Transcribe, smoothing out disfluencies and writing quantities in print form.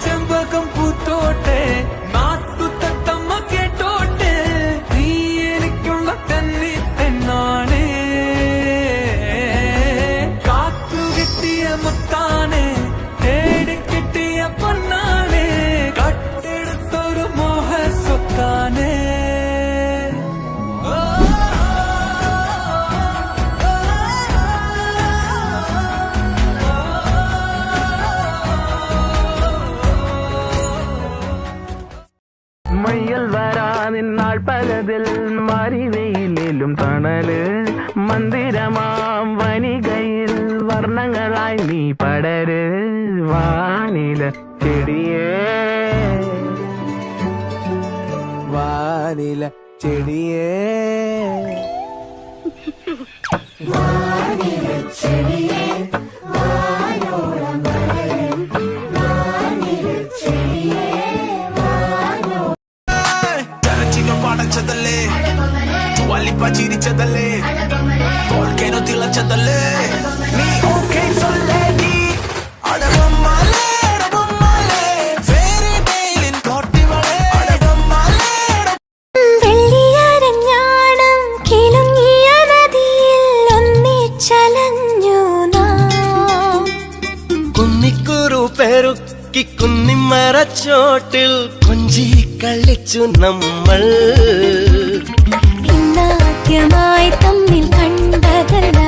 ചെമ്പകം പൂത്തോട്ടെ നാട്ടു തത്തമ്മ കേട്ടോട്ടെ നീ എനിക്കുള്ള കന്നി പെണ്ണാണ് കാത്തു കിട്ടിയ മുത്താണ് തേടി കിട്ടിയ പൊന്നാണ് കട്ടെടുത്തൊരു മോഹ സ്വത്താണ് മയ്യൽ വരാനിന്നാൾ പലതിൽ മരിവെയിലും തണല് മന്ദിരമാം വനികയിൽ വർണ്ണങ്ങളായി നീ പടര് വാനില ചെടിയേ വാനില ചെടിയേ വാനില ചെടിയേ പടച്ചതല്ലേ വല്ലിപ്പ ചിരിച്ചതല്ലേ തോൽക്കേനു തിളച്ചതല്ലേ നീ ഓക്കേ സൊല്ലേടി അടവമ്മലേ അടവമ്മലേ ഫെയറി ടെയിലിൻ കോട്ടിവളേ അടവമ്മലേ വെള്ളിയരഞ്ഞാണം കിലുങ്ങിയ നദിയിൽ ഒന്നിച്ചലഞ്ഞു നാം കുന്നിക്കുരു പെരുക്കി കുന്നിമരച്ചോട്ടിൽ കൊഞ്ചി കളിച്ചു നമ്മൾ ഇന്നാദ്യമായി തമ്മിൽ കണ്ടതല്ല